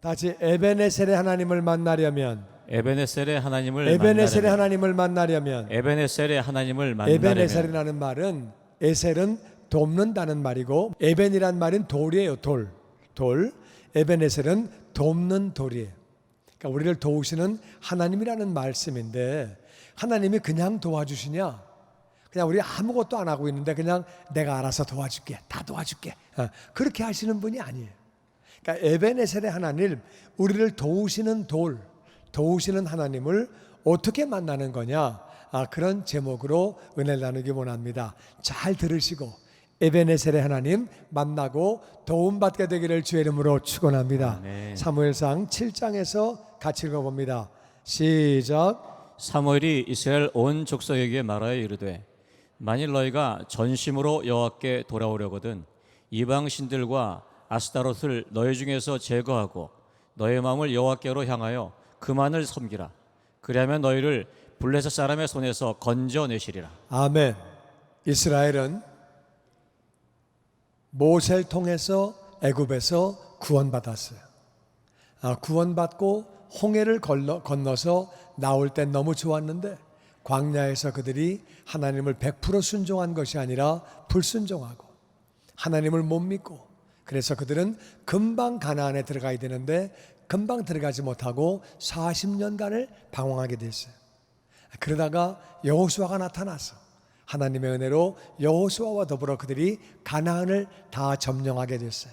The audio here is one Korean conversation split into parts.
같이 에베네셀의 하나님을 만나려면 에베네셀의 하나님을 에베네셀의 만나려면 하나님을 만나려면 에베네셀의 하나님을 만나려면 에베네셀이라는 말은 에셀은 돕는다는 말이고 에벤이란 말은 돌이에요. 돌. 에베네셀은 돕는 돌이에요. 그러니까 우리를 도우시는 하나님이라는 말씀인데 하나님이 그냥 도와주시냐? 그냥 우리 아무것도 안 하고 있는데 그냥 내가 알아서 도와줄게. 다 도와줄게. 그렇게 하시는 분이 아니에요. 그러니까 에베네셀의 하나님, 우리를 도우시는 도우시는 하나님을 어떻게 만나는 거냐? 그런 제목으로 은혜를 나누기 원합니다. 잘 들으시고 에베네셀의 하나님 만나고 도움받게 되기를 주의 이름으로 축원합니다. 아멘. 사무엘상 7장에서 같이 읽어봅니다. 시작. 사무엘이 이스라엘 온 족속에게 말하여 이르되 만일 너희가 전심으로 여호와께 돌아오려거든 이방 신들과 아스타롯을 너희 중에서 제거하고 너희 마음을 여호와께로 향하여 그만을 섬기라. 그리하면 너희를 블레셋 사람의 손에서 건져내시리라. 아멘. 이스라엘은 모세를 통해서 애굽에서 구원받았어요. 구원받고 홍해를 건너서 나올 땐 너무 좋았는데 광야에서 그들이 하나님을 100% 순종한 것이 아니라 불순종하고 하나님을 못 믿고 그래서 그들은 금방 가나안에 들어가야 되는데 금방 들어가지 못하고 40년간을 방황하게 됐어요. 그러다가 여호수아가 나타나서 하나님의 은혜로 여호수아와 더불어 그들이 가나안을 다 점령하게 됐어요.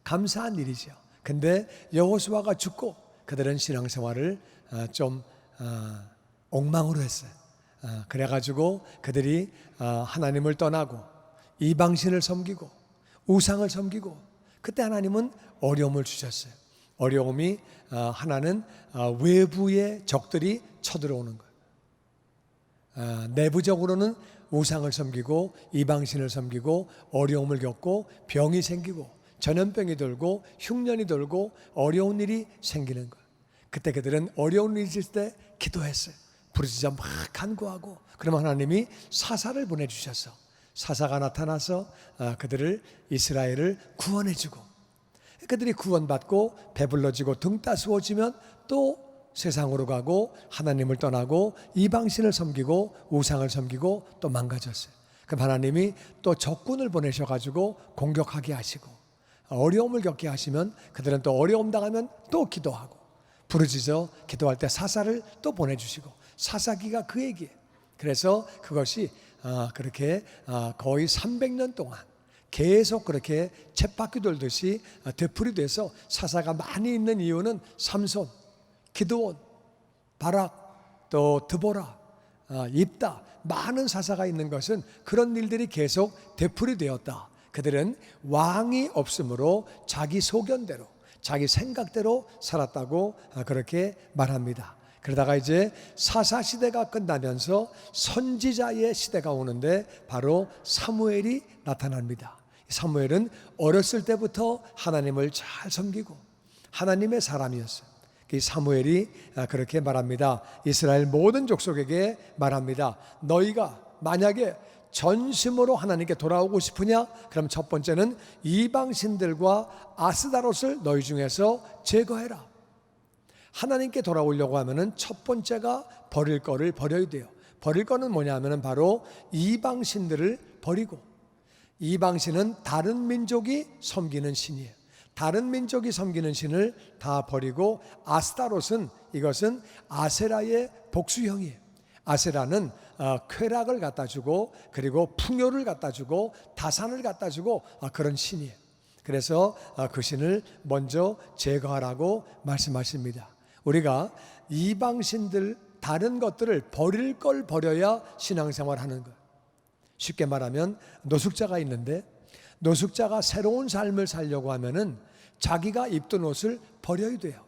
감사한 일이죠. 근데 여호수아가 죽고 그들은 신앙생활을 좀 엉망으로 했어요. 그래가지고 그들이 하나님을 떠나고 이방신을 섬기고 우상을 섬기고 그때 하나님은 어려움을 주셨어요. 어려움이 하나는 외부의 적들이 쳐들어오는 거예요. 내부적으로는 우상을 섬기고 이방신을 섬기고 어려움을 겪고 병이 생기고 전염병이 돌고 흉년이 돌고 어려운 일이 생기는 거예요. 그때 그들은 어려운 일이 있을 때 기도했어요. 부르짖어 막 간구하고 그러면 하나님이 사사를 보내주셔서 사사가 나타나서 그들을 이스라엘을 구원해주고 그들이 구원받고 배불러지고 등 따스워지면 또 세상으로 가고 하나님을 떠나고 이방신을 섬기고 우상을 섬기고 또 망가졌어요. 그럼 하나님이 또 적군을 보내셔가지고 공격하게 하시고 어려움을 겪게 하시면 그들은 또 어려움 당하면 또 기도하고 부르짖어 기도할 때 사사를 또 보내주시고 사사기가 그 얘기예요. 그래서 그것이 그렇게 거의 300년 동안 계속 그렇게 쳇바퀴 돌듯이 되풀이돼서 사사가 많이 있는 이유는 삼손, 기드온, 바락, 또 드보라, 입다 많은 사사가 있는 것은 그런 일들이 계속 되풀이되었다. 그들은 왕이 없으므로 자기 소견대로 자기 생각대로 살았다고 그렇게 말합니다. 그러다가 이제 사사 시대가 끝나면서 선지자의 시대가 오는데 바로 사무엘이 나타납니다. 사무엘은 어렸을 때부터 하나님을 잘 섬기고 하나님의 사람이었어요. 이 사무엘이 그렇게 말합니다. 이스라엘 모든 족속에게 말합니다. 너희가 만약에 전심으로 하나님께 돌아오고 싶으냐? 그럼 첫 번째는 이방신들과 아스다롯을 너희 중에서 제거해라. 하나님께 돌아오려고 하면은 첫 번째가 버릴 거를 버려야 돼요. 버릴 거는 뭐냐 하면은 바로 이방신들을 버리고 이방신은 다른 민족이 섬기는 신이에요. 다른 민족이 섬기는 신을 다 버리고 아스타롯은 이것은 아세라의 복수형이에요. 아세라는 쾌락을 갖다 주고 그리고 풍요를 갖다 주고 다산을 갖다 주고 그런 신이에요. 그래서 그 신을 먼저 제거하라고 말씀하십니다. 우리가 이방신들 다른 것들을 버릴 걸 버려야 신앙생활 하는 거예요. 쉽게 말하면 노숙자가 있는데 노숙자가 새로운 삶을 살려고 하면은 자기가 입던 옷을 버려야 돼요.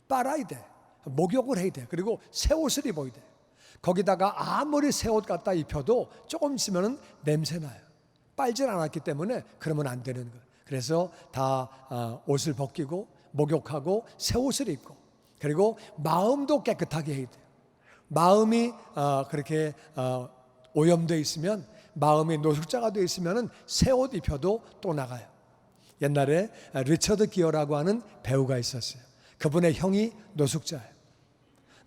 빨아야 돼. 목욕을 해야 돼. 그리고 새 옷을 입어야 돼. 거기다가 아무리 새 옷 갖다 입혀도 조금 있으면 냄새 나요. 빨질 않았기 때문에 그러면 안 되는 거예요. 그래서 다 옷을 벗기고 목욕하고 새 옷을 입고 그리고 마음도 깨끗하게 해야 돼요. 마음이 그렇게 오염되어 있으면 마음이 노숙자가 되어 있으면 새 옷 입혀도 또 나가요. 옛날에 리처드 기어라고 하는 배우가 있었어요. 그분의 형이 노숙자예요.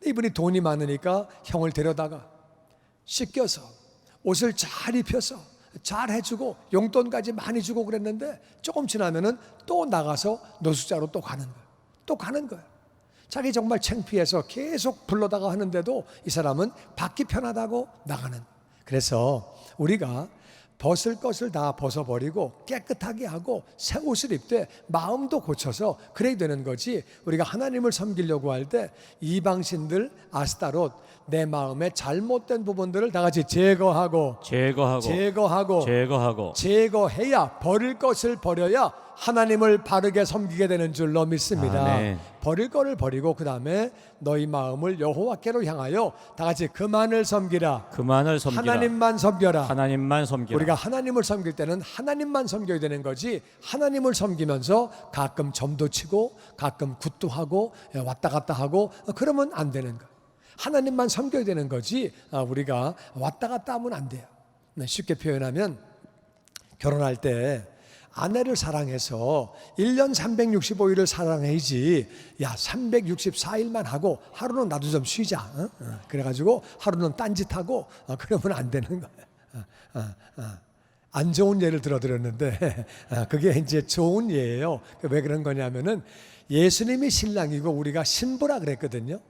이분이 돈이 많으니까 형을 데려다가 씻겨서 옷을 잘 입혀서 잘 해주고 용돈까지 많이 주고 그랬는데 조금 지나면은 또 나가서 노숙자로 또 가는 거예요. 또 가는 거예요. 자기 정말 창피해서 계속 불러다가 하는데도 이 사람은 받기 편하다고 나가는 거예요. 그래서 우리가 벗을 것을 다 벗어버리고 깨끗하게 하고 새 옷을 입되 마음도 고쳐서 그래야 되는 거지. 우리가 하나님을 섬기려고 할 때 이방신들 아스타롯 내 마음의 잘못된 부분들을 다 같이 제거하고 제거해야 버릴 것을 버려야 하나님을 바르게 섬기게 되는 줄로 믿습니다. 아멘. 버릴 거를 버리고 그 다음에 너희 마음을 여호와께로 향하여 다 같이 그만을 섬기라. 하나님만 섬겨라. 우리가 하나님을 섬길 때는 하나님만 섬겨야 되는 거지, 하나님을 섬기면서 가끔 점도 치고 가끔 굿도 하고 왔다 갔다 하고 그러면 안 되는 거예요. 하나님만 섬겨야 되는 거지 우리가 왔다 갔다 하면 안 돼요. 쉽게 표현하면 결혼할 때 아내를 사랑해서 1년 365일을 사랑해야지, 야 364일만 하고 하루는 나도 좀 쉬자, 그래가지고 하루는 딴짓하고 그러면 안 되는 거예요. 안 좋은 예를 들어드렸는데 그게 이제 좋은 예예요. 왜 그런 거냐면은 예수님이 신랑이고 우리가 신부라 그랬거든요.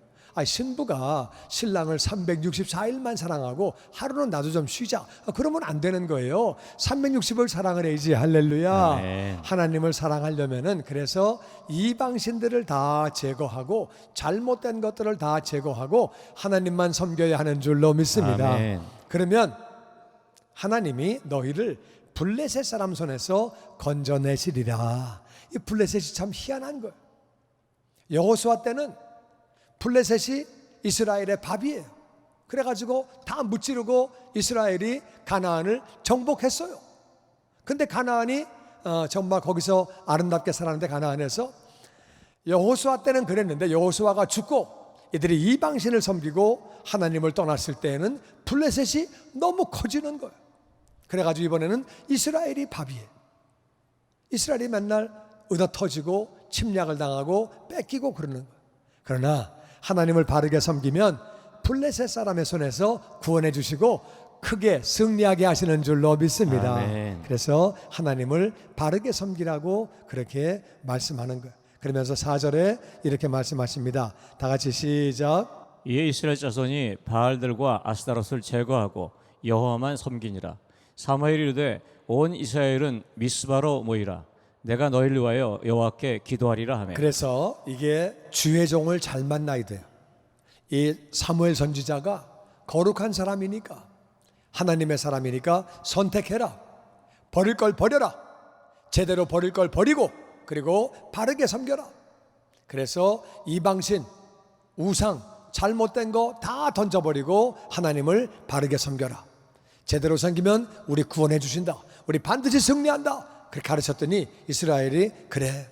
신부가 신랑을 364일만 사랑하고 하루는 나도 좀 쉬자, 그러면 안 되는 거예요. 360을 사랑을 해야지. 할렐루야. 아멘. 하나님을 사랑하려면은 그래서 이방신들을 다 제거하고 잘못된 것들을 다 제거하고 하나님만 섬겨야 하는 줄로 믿습니다. 아멘. 그러면 하나님이 너희를 블레셋 사람 손에서 건져내시리라. 이 블레셋이 참 희한한 거예요. 여호수아 때는 블레셋이 이스라엘의 밥이에요. 그래가지고 다 무찌르고 이스라엘이 가나안을 정복했어요. 근데 가나안이 정말 거기서 아름답게 살았는데, 가나안에서 여호수아 때는 그랬는데 여호수아가 죽고 이들이 이방신을 섬기고 하나님을 떠났을 때에는 블레셋이 너무 커지는 거예요. 그래가지고 이번에는 이스라엘이 밥이에요. 이스라엘이 맨날 얻어터지고 침략을 당하고 뺏기고 그러는 거예요. 그러나 하나님을 바르게 섬기면 블레셋 사람의 손에서 구원해 주시고 크게 승리하게 하시는 줄로 믿습니다. 아멘. 그래서 하나님을 바르게 섬기라고 그렇게 말씀하는 거예요. 그러면서 4절에 이렇게 말씀하십니다. 다 같이 시작. 이에 이스라엘 자손이 바알들과 아스타롯을 제거하고 여호와만 섬기니라. 사무엘이 이르되 온 이스라엘은 미스바로 모이라. 내가 너희를 위하여 여호와께 기도하리라 하며. 그래서 이게 주의 종을 잘 만나야 돼요. 이 사무엘 선지자가 거룩한 사람이니까, 하나님의 사람이니까 선택해라. 버릴 걸 버려라. 제대로 버릴 걸 버리고 그리고 바르게 섬겨라. 그래서 이방신, 우상, 잘못된 거 다 던져버리고 하나님을 바르게 섬겨라. 제대로 섬기면 우리 구원해 주신다. 우리 반드시 승리한다. 그렇게 가르쳤더니 이스라엘이 그래,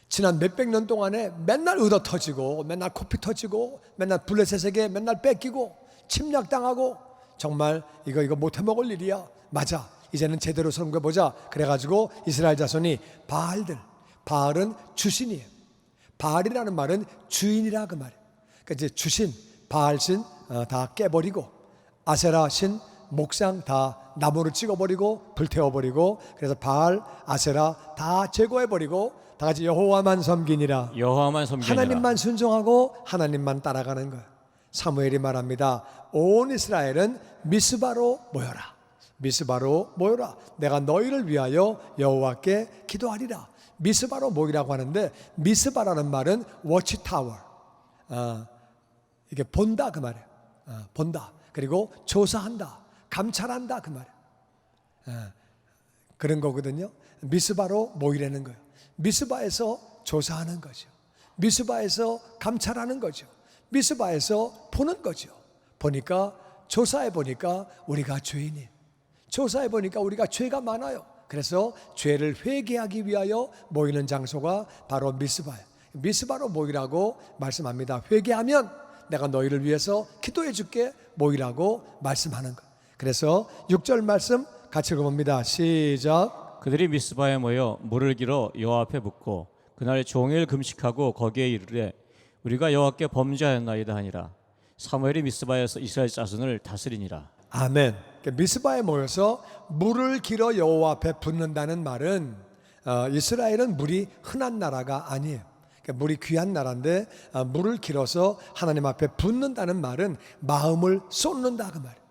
지난 몇백 년 동안에 맨날 얻어 터지고 맨날 코피 터지고 맨날 블레셋에게 맨날 뺏기고 침략당하고 정말 이거 못해 먹을 일이야. 맞아, 이제는 제대로 섬겨보자. 그래가지고 이스라엘 자손이 바알은 주신이에요. 바알이라는 말은 주인이라 그 말이에요. 그러니까 이제 주신, 바알신 다 깨버리고 아세라 신, 목상 다 나무를 찍어버리고 불태워버리고, 그래서 바알, 아세라 다 제거해버리고 다 같이 여호와만 섬기니라. 하나님만 순종하고 하나님만 따라가는 거예요. 사무엘이 말합니다. 온 이스라엘은 미스바로 모여라. 미스바로 모여라. 내가 너희를 위하여 여호와께 기도하리라. 미스바로 모이라고 하는데, 미스바라는 말은 워치타워, 이게 본다 그 말이에요. 본다. 그리고 조사한다, 감찰한다 그 말이에요. 그런 거거든요. 미스바로 모이라는 거예요. 미스바에서 조사하는 거죠. 미스바에서 감찰하는 거죠. 미스바에서 보는 거죠. 보니까, 조사해 보니까 우리가 죄인이에요. 조사해 보니까 우리가 죄가 많아요. 그래서 죄를 회개하기 위하여 모이는 장소가 바로 미스바예요. 미스바로 모이라고 말씀합니다. 회개하면 내가 너희를 위해서 기도해 줄게, 모이라고 말씀하는 거예요. 그래서 6절 말씀 같이 읽어봅니다. 시작. 그들이 미스바에 모여 물을 길어 여호와 앞에 붓고 그날 종일 금식하고 거기에 이르되 우리가 여호와께 범죄하였나이다 하니라. 사무엘이 미스바에서 이스라엘 자손을 다스리니라. 아멘. 미스바에 모여서 물을 길어 여호와 앞에 붓는다는 말은 이스라엘은 물이 흔한 나라가 아니에요. 물이 귀한 나라인데 물을 길어서 하나님 앞에 붓는다는 말은 마음을 쏟는다 그 말이에요.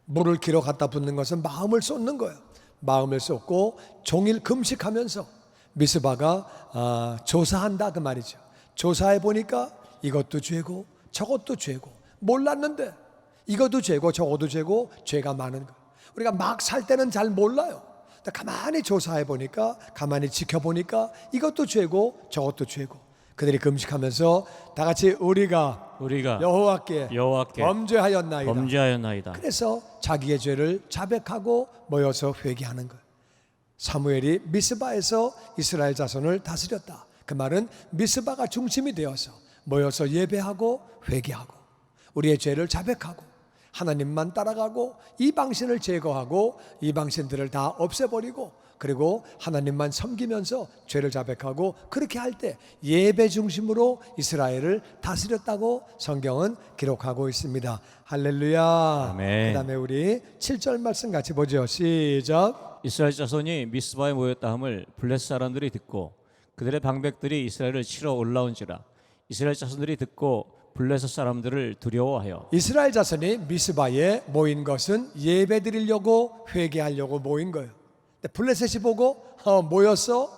물을 길어 갖다 붓는 것은 마음을 쏟는 거예요. 마음을 쏟고 종일 금식하면서 미스바가 조사한다 그 말이죠. 조사해 보니까 이것도 죄고 저것도 죄고 몰랐는데 이것도 죄고 저것도 죄고 죄가 많은 거예요. 우리가 막 살 때는 잘 몰라요. 가만히 조사해 보니까 가만히 지켜보니까 이것도 죄고 저것도 죄고 그들이 금식하면서 다 같이 우리가 여호와께 범죄하였나이다. 그래서 자기의 죄를 자백하고 모여서 회개하는 거예요. 사무엘이 미스바에서 이스라엘 자손을 다스렸다. 그 말은 미스바가 중심이 되어서 모여서 예배하고 회개하고 우리의 죄를 자백하고 하나님만 따라가고 이방신을 제거하고 이방신들을 다 없애버리고 그리고 하나님만 섬기면서 죄를 자백하고 그렇게 할 때 예배 중심으로 이스라엘을 다스렸다고 성경은 기록하고 있습니다. 할렐루야. 아멘. 그 다음에 우리 7절 말씀 같이 보죠. 시작. 이스라엘 자손이 미스바에 모였다 함을 블레셋 사람들이 듣고 그들의 방백들이 이스라엘을 치러 올라온지라. 이스라엘 자손들이 듣고 블레셋 사람들을 두려워하여. 이스라엘 자손이 미스바에 모인 것은 예배 드리려고 회개하려고 모인 거예요. 근데 블레셋이 보고 모였어?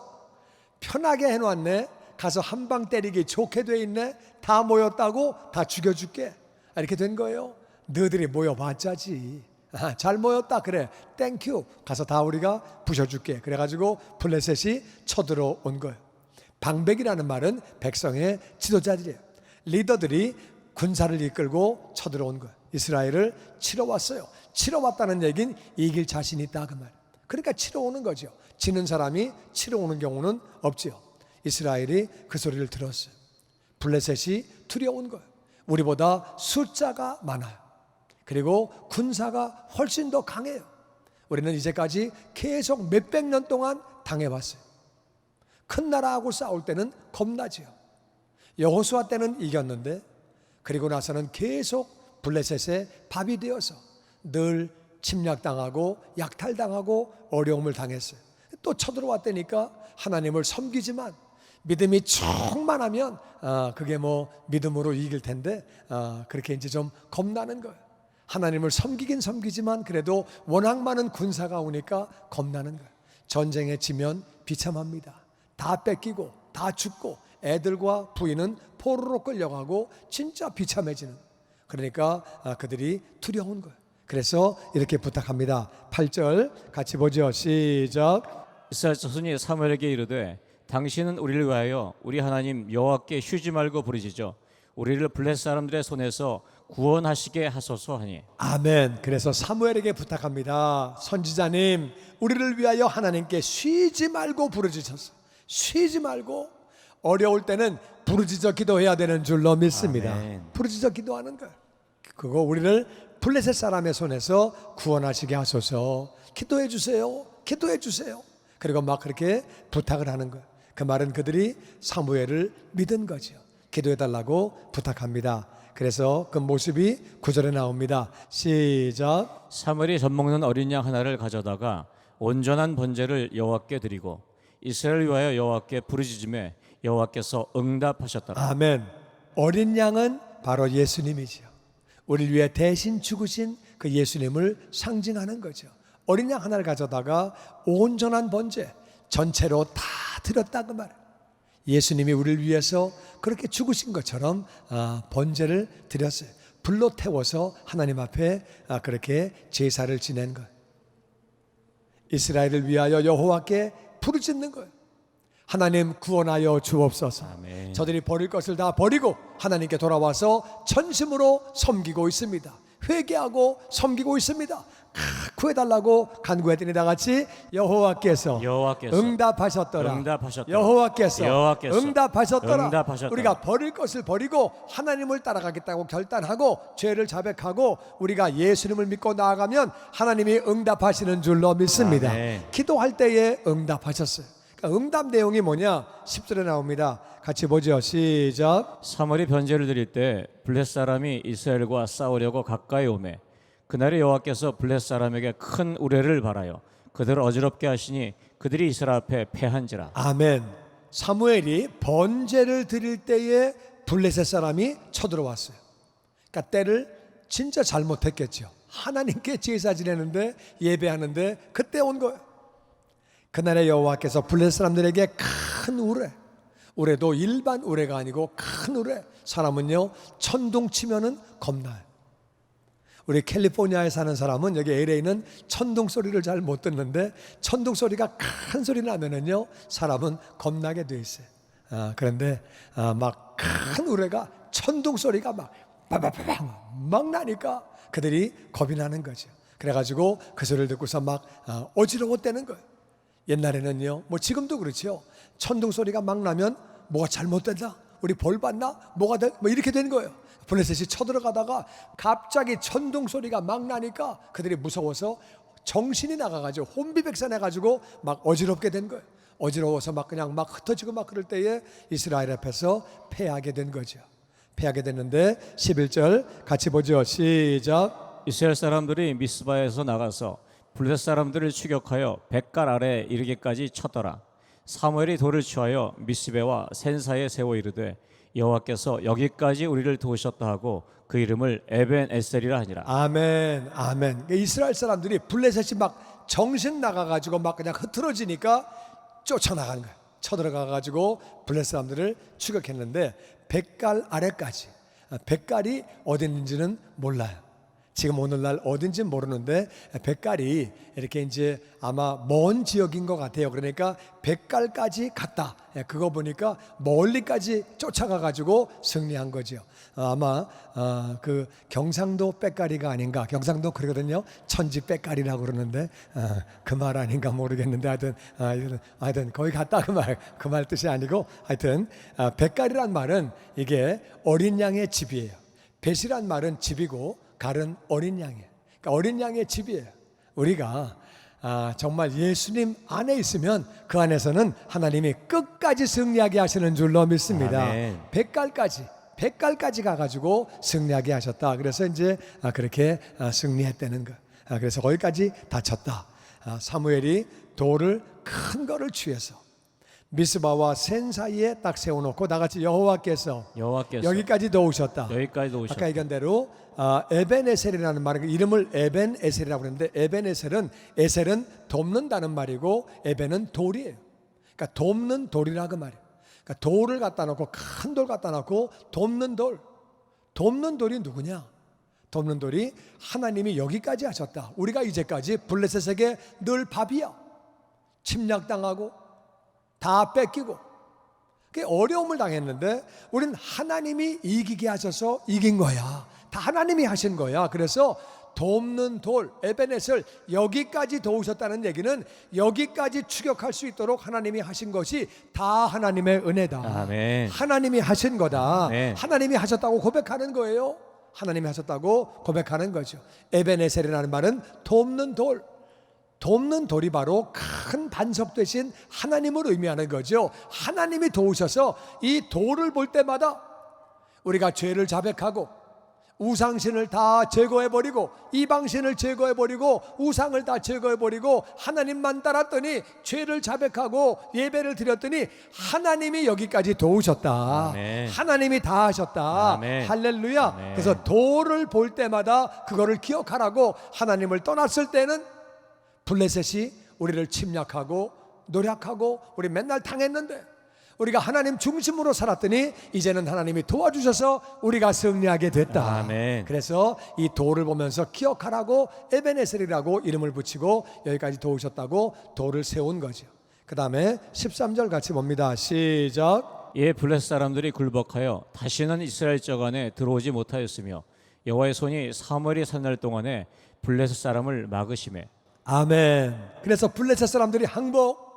편하게 해놨네. 가서 한 방 때리기 좋게 돼 있네. 다 모였다고 다 죽여줄게. 이렇게 된 거예요. 너희들이 모여봤자지. 잘 모였다 그래. 땡큐. 가서 다 우리가 부셔줄게. 그래가지고 블레셋이 쳐들어온 거예요. 방백이라는 말은 백성의 지도자들이에요. 리더들이 군사를 이끌고 쳐들어온 거예요. 이스라엘을 치러 왔어요. 치러 왔다는 얘기는 이길 자신이 있다 그 말. 그러니까 치러 오는 거죠. 지는 사람이 치러 오는 경우는 없지요. 이스라엘이 그 소리를 들었어요. 블레셋이 두려운 거예요. 우리보다 숫자가 많아요. 그리고 군사가 훨씬 더 강해요. 우리는 이제까지 계속 몇백 년 동안 당해봤어요. 큰 나라하고 싸울 때는 겁나지요. 여호수아 때는 이겼는데 그리고 나서는 계속 블레셋의 밥이 되어서 늘 침략당하고 약탈당하고 어려움을 당했어요. 또 쳐들어왔다니까 하나님을 섬기지만 믿음이 충만하면 그게 뭐 믿음으로 이길 텐데 그렇게 이제 좀 겁나는 거예요. 하나님을 섬기긴 섬기지만 그래도 워낙 많은 군사가 오니까 겁나는 거예요. 전쟁에 지면 비참합니다. 다 뺏기고 다 죽고 애들과 부인은 포로로 끌려가고 진짜 비참해지는. 그러니까 그들이 두려운 거예요. 그래서 이렇게 부탁합니다. 8절 같이 보죠. 시작. 이스라엘 자손이 사무엘에게 이르되 당신은 우리를 위하여 우리 하나님 여호와께 쉬지 말고 부르짖어 우리를 블레셋 사람들의 손에서 구원하시게 하소서 하니. 아멘. 그래서 사무엘에게 부탁합니다. 선지자님, 우리를 위하여 하나님께 쉬지 말고 부르짖었어. 쉬지 말고. 어려울 때는 부르짖어 기도해야 되는 줄로 믿습니다. 아멘. 부르짖어 기도하는 거예요. 그거 우리를 블레셋 사람의 손에서 구원하시게 하소서. 기도해 주세요. 기도해 주세요. 그리고 막 그렇게 부탁을 하는 거예요. 그 말은 그들이 사무엘을 믿은 거죠. 기도해 달라고 부탁합니다. 그래서 그 모습이 9절에 나옵니다. 시작. 사무엘이 젖먹는 어린 양 하나를 가져다가 온전한 번제를 여호와께 드리고 이스라엘을 위하여 여호와께 부르짖음에 여호와께서 응답하셨더라. 아멘. 어린 양은 바로 예수님이죠. 우리를 위해 대신 죽으신 그 예수님을 상징하는 거죠. 어린 양 하나를 가져다가 온전한 번제 전체로 다 드렸다 그 말. 예수님이 우리를 위해서 그렇게 죽으신 것처럼 번제를 드렸어요. 불로 태워서 하나님 앞에 그렇게 제사를 지낸 것. 이스라엘을 위하여 여호와께 부르짖는 거예요. 하나님 구원하여 주옵소서. 아멘. 저들이 버릴 것을 다 버리고 하나님께 돌아와서 전심으로 섬기고 있습니다. 회개하고 섬기고 있습니다. 구해달라고 간구했더니 다 같이 여호와께서 응답하셨더라. 여호와께서 응답하셨더라. 우리가 버릴 것을 버리고 하나님을 따라가겠다고 결단하고 죄를 자백하고 우리가 예수님을 믿고 나아가면 하나님이 응답하시는 줄로 믿습니다. 아멘. 기도할 때에 응답하셨어요. 그러니까 응답 내용이 뭐냐? 10절에 나옵니다. 같이 보죠. 시작. 사무엘이 변제를 드릴 때 블레셋 사람이 이스라엘과 싸우려고 가까이 오매 그날에 여호와께서 블레셋 사람에게 큰 우레를 발하여 그들을 어지럽게 하시니 그들이 이스라엘 앞에 패한지라. 아멘. 사무엘이 번제를 드릴 때에 블레셋 사람이 쳐들어왔어요. 그러니까 때를 진짜 잘못했겠죠. 하나님께 제사 지내는데 예배하는데 그때 온 거예요. 그날에 여호와께서 블레셋 사람들에게 큰 우레, 우레도 일반 우레가 아니고 큰 우레, 사람은요 천둥 치면은 겁나요. 우리 캘리포니아에 사는 사람은 여기 LA는 천둥 소리를 잘 못 듣는데 천둥 소리가 큰 소리 나면은요 사람은 겁나게 돼 있어요. 그런데 막 큰 우레가 천둥 소리가 막 빠바바방 막 나니까 그들이 겁이 나는 거죠. 그래가지고 그 소리를 듣고서 막 어지러웠다는 거예요. 옛날에는요, 뭐 지금도 그렇죠. 천둥 소리가 막 나면 뭐가 잘못된다, 우리 벌 받나, 뭐가 돼, 뭐 이렇게 되는 거예요. 블레셋이 쳐들어가다가 갑자기 천둥 소리가 막 나니까 그들이 무서워서 정신이 나가가지고 혼비백산해가지고 막 어지럽게 된 거예요. 어지러워서 막 그냥 막 흩어지고 막 그럴 때에 이스라엘 앞에서 패하게 된 거죠. 패하게 됐는데 11절 같이 보죠. 시작. 이스라엘 사람들이 미스바에서 나가서 블레셋 사람들을 추격하여 백갈 아래 이르기까지 쳤더라. 사무엘이 돌을 취하여 미스베와 센사에 세워 이르되 여호와께서 여기까지 우리를 도우셨다 하고 그 이름을 에벤 에셀이라 하니라. 아멘, 아멘. 이스라엘 사람들이 블레셋이 막 정신 나가가지고 막 그냥 흐트러지니까 쫓아나간 거예요. 쳐들어가가지고 블레셋 사람들을 추격했는데 백갈 아래까지. 백갈이 어디 있는지는 몰라요. 지금 오늘날 어딘지 모르는데 백갈이 이렇게 이제 아마 먼 지역인 것 같아요. 그러니까 백갈까지 갔다. 그거 보니까 멀리까지 쫓아가 가지고 승리한 거죠. 아마 그 경상도 백갈이가 아닌가. 경상도 그러거든요. 천지 백갈이라고 그러는데 그 말 아닌가 모르겠는데 하여튼 거기 갔다 그 말 뜻이 아니고 하여튼 백갈이란 말은 이게 어린 양의 집이에요. 벳이란 말은 집이고 갈은 어린 양이에요. 그러니까 어린 양의 집이에요. 우리가 정말 예수님 안에 있으면 그 안에서는 하나님이 끝까지 승리하게 하시는 줄로 믿습니다. 아멘. 백갈까지 가가지고 승리하게 하셨다. 그래서 이제 그렇게 승리했다는 거. 그래서 거기까지 다쳤다. 사무엘이 돌을 큰 거를 취해서 미스바와 센 사이에 딱 세워놓고 나같이 여호와께서 여기까지 도우셨다. 여기까지 도우셨다. 아까 얘기한 대로 에벤에셀이라는 말은 이름을 에벤에셀이라고 그러는데 에셀은 돕는다는 말이고 에벤은 돌이에요. 그러니까 돕는 돌이라 그 말이에요. 그러니까 돌을 갖다 놓고 큰 돌 갖다 놓고 돕는 돌이 누구냐? 돕는 돌이 하나님이 여기까지 하셨다. 우리가 이제까지 블레셋에게 늘 밥이야. 침략당하고 다 뺏기고 어려움을 당했는데 우린 하나님이 이기게 하셔서 이긴 거야. 다 하나님이 하신 거야. 그래서 돕는 돌 에벤에셀 여기까지 도우셨다는 얘기는 여기까지 추격할 수 있도록 하나님이 하신 것이 다 하나님의 은혜다. 아멘. 하나님이 하신 거다. 네. 하나님이 하셨다고 고백하는 거예요. 하나님이 하셨다고 고백하는 거죠. 에벤에셀이라는 말은 돕는 돌이 바로 큰 반석 대신 하나님을 의미하는 거죠. 하나님이 도우셔서 이 돌을 볼 때마다 우리가 죄를 자백하고 우상신을 다 제거해버리고 이방신을 제거해버리고 우상을 다 제거해버리고 하나님만 따랐더니 죄를 자백하고 예배를 드렸더니 하나님이 여기까지 도우셨다. 아멘. 하나님이 다 하셨다. 아멘. 할렐루야. 아멘. 그래서 돌을 볼 때마다 그거를 기억하라고. 하나님을 떠났을 때는 블레셋이 우리를 침략하고 노력하고 우리 맨날 당했는데 우리가 하나님 중심으로 살았더니 이제는 하나님이 도와주셔서 우리가 승리하게 됐다. 아멘. 그래서 이 돌을 보면서 기억하라고 에벤에셀이라고 이름을 붙이고 여기까지 도우셨다고 돌을 세운 거죠. 그 다음에 13절 같이 봅니다. 시작. 이에 블레셋 사람들이 굴복하여 다시는 이스라엘 적 안에 들어오지 못하였으며 여호와의 손이 사무엘이 산 날 동안에 블레셋 사람을 막으시매. 아멘. 그래서 블레셋 사람들이 항복.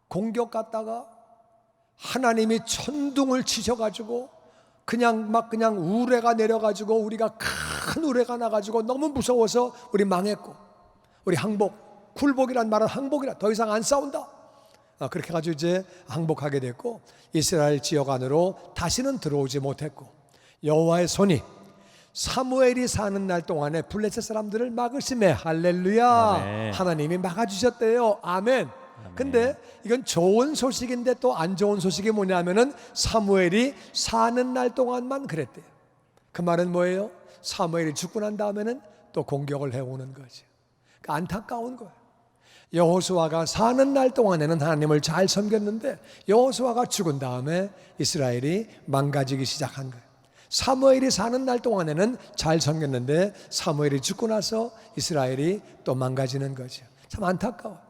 공격 갔다가 하나님이 천둥을 치셔가지고 그냥 우레가 내려가지고 우리가 큰 우레가 나가지고 너무 무서워서 우리 망했고 우리 항복. 굴복이란 말은 항복이라, 더 이상 안 싸운다. 그렇게 해가지고 이제 항복하게 됐고, 이스라엘 지역 안으로 다시는 들어오지 못했고, 여호와의 손이 사무엘이 사는 날 동안에 블레셋 사람들을 막으심에, 할렐루야, 아멘. 하나님이 막아주셨대요. 아멘. 근데 이건 좋은 소식인데 또 안 좋은 소식이 뭐냐면은 사무엘이 사는 날 동안만 그랬대요. 그 말은 뭐예요? 사무엘이 죽고 난 다음에는 또 공격을 해오는 거죠. 그러니까 안타까운 거예요. 여호수아가 사는 날 동안에는 하나님을 잘 섬겼는데 여호수아가 죽은 다음에 이스라엘이 망가지기 시작한 거예요. 사무엘이 사는 날 동안에는 잘 섬겼는데 사무엘이 죽고 나서 이스라엘이 또 망가지는 거죠. 참 안타까워요.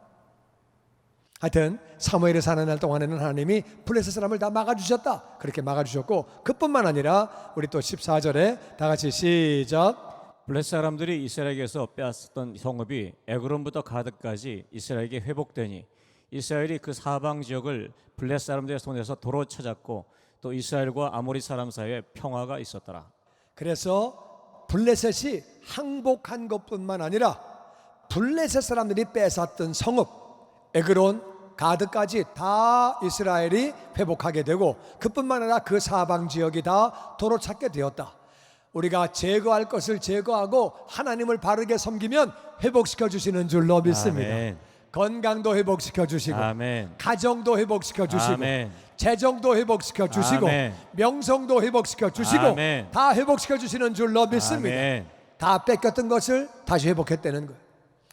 하여튼 사무엘이 사는 날 동안에는 하나님이 블레셋 사람을 다 막아주셨다. 그렇게 막아주셨고, 그뿐만 아니라 우리 또 14절에 다 같이 시작. 블레셋 사람들이 이스라엘에게서 빼앗았던 성읍이 에그론부터 가드까지 이스라엘에게 회복되니 이스라엘이 그 사방 지역을 블레셋 사람들의 손에서 도로 찾았고 또 이스라엘과 아모리 사람 사이에 평화가 있었더라. 그래서 블레셋이 항복한 것뿐만 아니라 블레셋 사람들이 뺏었던 성읍 에그론, 가드까지 다 이스라엘이 회복하게 되고, 그뿐만 아니라 그 사방 지역이 다 도로 찾게 되었다. 우리가 제거할 것을 제거하고 하나님을 바르게 섬기면 회복시켜 주시는 줄로 믿습니다. 아멘. 건강도 회복시켜 주시고, 아멘. 가정도 회복시켜 주시고, 아멘. 재정도 회복시켜 주시고, 아멘. 명성도 회복시켜 주시고, 아멘. 다 회복시켜 주시는 줄로 믿습니다. 아멘. 다 뺏겼던 것을 다시 회복했다는 거예요.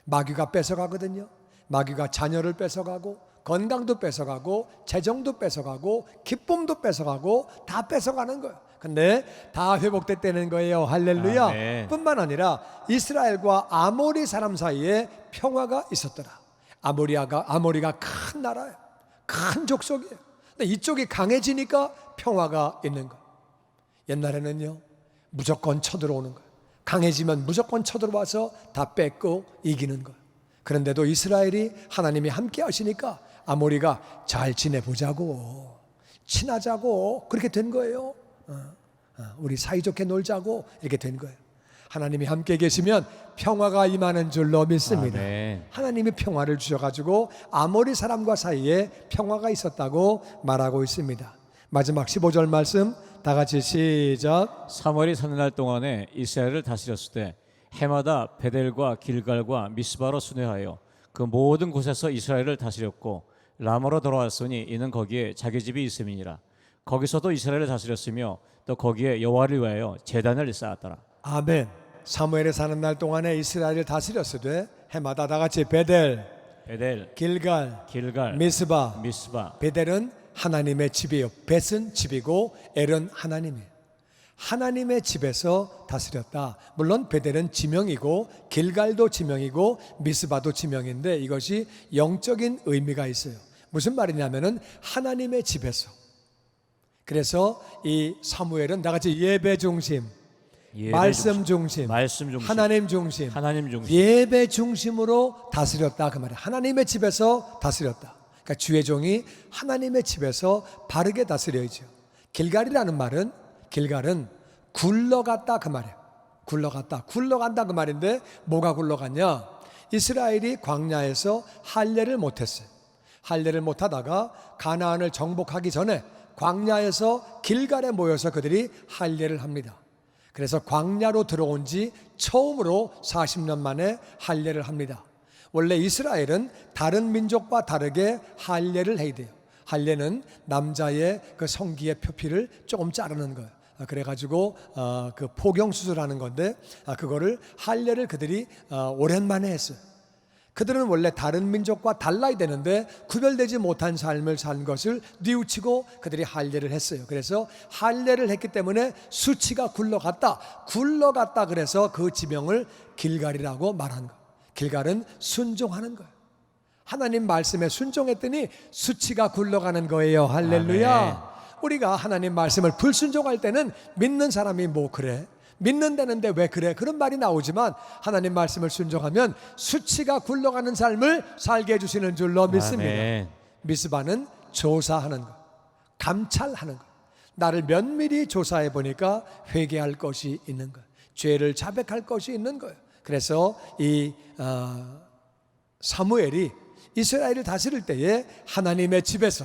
마귀가 뺏어가거든요. 마귀가 자녀를 뺏어가고, 건강도 뺏어가고, 재정도 뺏어가고, 기쁨도 뺏어가고, 다 뺏어가는 거예요. 근데 다 회복됐다는 거예요. 할렐루야. 아멘. 뿐만 아니라 이스라엘과 아모리 사람 사이에 평화가 있었더라. 아모리가 큰 나라예요. 큰 족속이에요. 근데 이쪽이 강해지니까 평화가 있는 거예요. 옛날에는요, 무조건 쳐들어오는 거예요. 강해지면 무조건 쳐들어와서 다 뺏고 이기는 거예요. 그런데도 이스라엘이 하나님이 함께 하시니까 아모리가 잘 지내보자고, 친하자고, 그렇게 된 거예요. 우리 사이좋게 놀자고, 이렇게 된 거예요. 하나님이 함께 계시면 평화가 임하는 줄로 믿습니다. 아멘. 하나님이 평화를 주셔가지고 아모리 사람과 사이에 평화가 있었다고 말하고 있습니다. 마지막 15절 말씀 다 같이 시작. 사무엘이 사는 날 동안에 이스라엘을 다스렸을 때 해마다 베델과 길갈과 미스바로 순회하여 그 모든 곳에서 이스라엘을 다스렸고 라마로 돌아왔으니 이는 거기에 자기 집이 있음이니라. 거기서도 이스라엘을 다스렸으며 또 거기에 여호와를 위하여 제단을 쌓았더라. 아멘. 사무엘이 사는 날 동안에 이스라엘을 다스렸으되 해마다 다 같이 베델, 길갈, 미스바. 베델은 하나님의 집이에요. 벳은 집이고 엘은 하나님이에요. 하나님의 집에서 다스렸다. 물론 베델은 지명이고 길갈도 지명이고 미스바도 지명인데 이것이 영적인 의미가 있어요. 무슨 말이냐면은 하나님의 집에서. 그래서 이 사무엘은 다같이 예배 중심, 말씀 중심, 하나님 중심, 예배 중심으로 다스렸다 그 말이에요. 하나님의 집에서 다스렸다. 그러니까 주의 종이 하나님의 집에서 바르게 다스려야죠. 길갈이라는 말은, 길갈은 굴러갔다 그 말이에요. 굴러간다 그 말인데 뭐가 굴러갔냐? 이스라엘이 광야에서 할례를 못했어요. 할례를 못하다가 가나안을 정복하기 전에 광야에서 길갈에 모여서 그들이 할례를 합니다. 그래서 광야로 들어온 지 처음으로 40년 만에 할례를 합니다. 원래 이스라엘은 다른 민족과 다르게 할례를 해야 돼요. 할례는 남자의 그 성기의 표피를 조금 자르는 거예요. 그래가지고 그 포경 수술하는 건데 그거를 할례를 그들이 오랜만에 했어요. 그들은 원래 다른 민족과 달라야 되는데 구별되지 못한 삶을 산 것을 뉘우치고 그들이 할례를 했어요. 그래서 할례를 했기 때문에 수치가 굴러갔다 그래서 그 지명을 길갈이라고 말한 거예요. 길갈은 순종하는 거예요. 하나님 말씀에 순종했더니 수치가 굴러가는 거예요. 할렐루야. 아멘. 우리가 하나님 말씀을 불순종할 때는 믿는 사람이 뭐 그래? 믿는다는데 왜 그래? 그런 말이 나오지만 하나님 말씀을 순종하면 수치가 굴러가는 삶을 살게 해주시는 줄로 믿습니다. 아멘. 미스바는 조사하는 것, 감찰하는 것. 나를 면밀히 조사해 보니까 회개할 것이 있는 것, 죄를 자백할 것이 있는 거예요. 그래서 이 사무엘이 이스라엘을 다스릴 때에 하나님의 집에서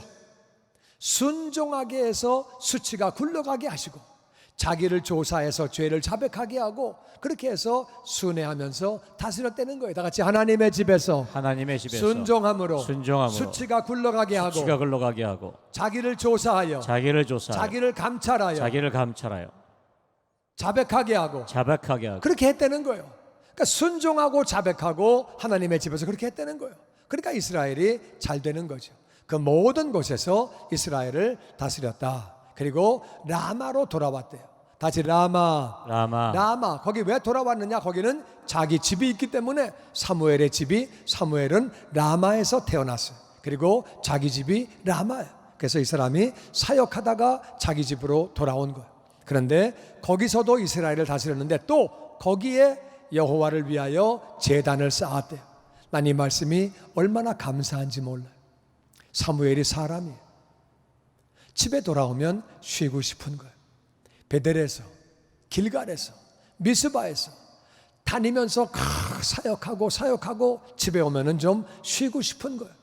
순종하게 해서 수치가 굴러가게 하시고 자기를 조사해서 죄를 자백하게 하고 그렇게 해서 순회하면서 다스렸다는 거예요. 다 같이 하나님의 집에서 순종함으로 수치가 굴러가게 하고 자기를 조사하여 자기를 감찰하여 자백하게 하고 그렇게 했다는 거예요. 그러니까 순종하고 자백하고 하나님의 집에서 그렇게 했다는 거예요. 그러니까 이스라엘이 잘 되는 거죠. 그 모든 곳에서 이스라엘을 다스렸다. 그리고 라마로 돌아왔대요. 다시 라마. 거기 왜 돌아왔느냐? 거기는 자기 집이 있기 때문에 사무엘은 라마에서 태어났어요. 그리고 자기 집이 라마예요. 그래서 이 사람이 사역하다가 자기 집으로 돌아온 거예요. 그런데 거기서도 이스라엘을 다스렸는데 또 거기에 여호와를 위하여 제단을 쌓았대요. 난 이 말씀이 얼마나 감사한지 몰라요. 사무엘이 사람이에요. 집에 돌아오면 쉬고 싶은 거예요. 베델에서, 길갈에서, 미스바에서 다니면서 사역하고 집에 오면은 좀 쉬고 싶은 거예요.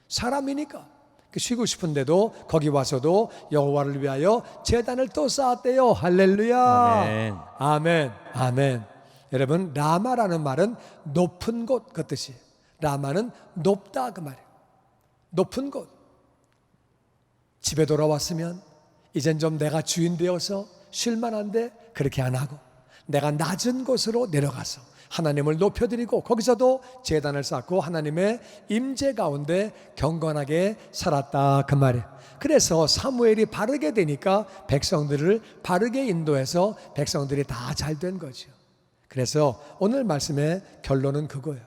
사람이니까 쉬고 싶은데도 거기 와서도 여호와를 위하여 제단을 또 쌓았대요. 할렐루야. 아멘. 여러분, 라마라는 말은 높은 곳 그 뜻이에요. 라마는 높다 그 말이에요. 높은 곳. 집에 돌아왔으면 이젠 좀 내가 주인 되어서 쉴만한데 그렇게 안 하고 내가 낮은 곳으로 내려가서 하나님을 높여드리고 거기서도 제단을 쌓고 하나님의 임재 가운데 경건하게 살았다 그 말이에요. 그래서 사무엘이 바르게 되니까 백성들을 바르게 인도해서 백성들이 다 잘 된 거죠. 그래서 오늘 말씀의 결론은 그거예요.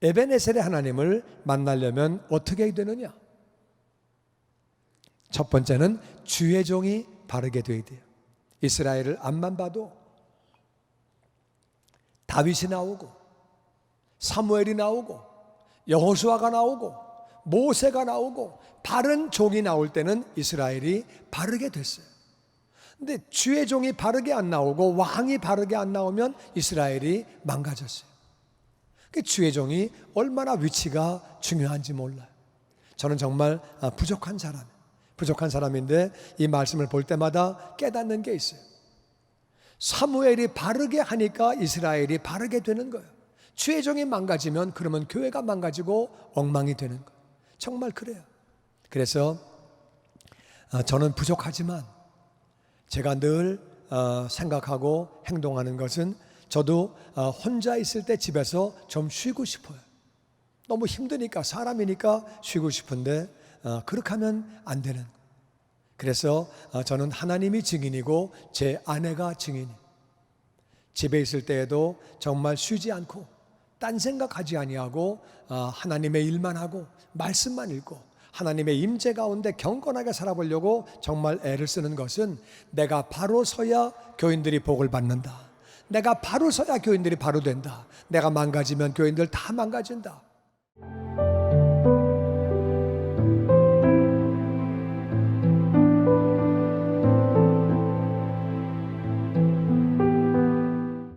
에베네셀의 하나님을 만나려면 어떻게 해야 되느냐? 첫 번째는 주의 종이 바르게 되어야 돼요. 이스라엘을 앞만 봐도 다윗이 나오고 사무엘이 나오고 여호수아가 나오고 모세가 나오고 바른 종이 나올 때는 이스라엘이 바르게 됐어요. 근데 주의 종이 바르게 안 나오고 왕이 바르게 안 나오면 이스라엘이 망가졌어요. 주의 종이 얼마나 위치가 중요한지 몰라요. 저는 정말 부족한 사람인데 이 말씀을 볼 때마다 깨닫는 게 있어요. 사무엘이 바르게 하니까 이스라엘이 바르게 되는 거예요. 주의 종이 망가지면 그러면 교회가 망가지고 엉망이 되는 거예요. 정말 그래요. 그래서 저는 부족하지만 제가 늘 생각하고 행동하는 것은 저도 혼자 있을 때 집에서 좀 쉬고 싶어요. 너무 힘드니까 사람이니까 쉬고 싶은데 그렇게 하면 안 되는. 그래서 저는 하나님이 증인이고 제 아내가 증인이. 집에 있을 때에도 정말 쉬지 않고 딴 생각하지 아니하고 하나님의 일만 하고 말씀만 읽고 하나님의 임재 가운데 경건하게 살아보려고 정말 애를 쓰는 것은 내가 바로 서야 교인들이 복을 받는다. 내가 바로 서야 교인들이 바로 된다. 내가 망가지면 교인들 다 망가진다.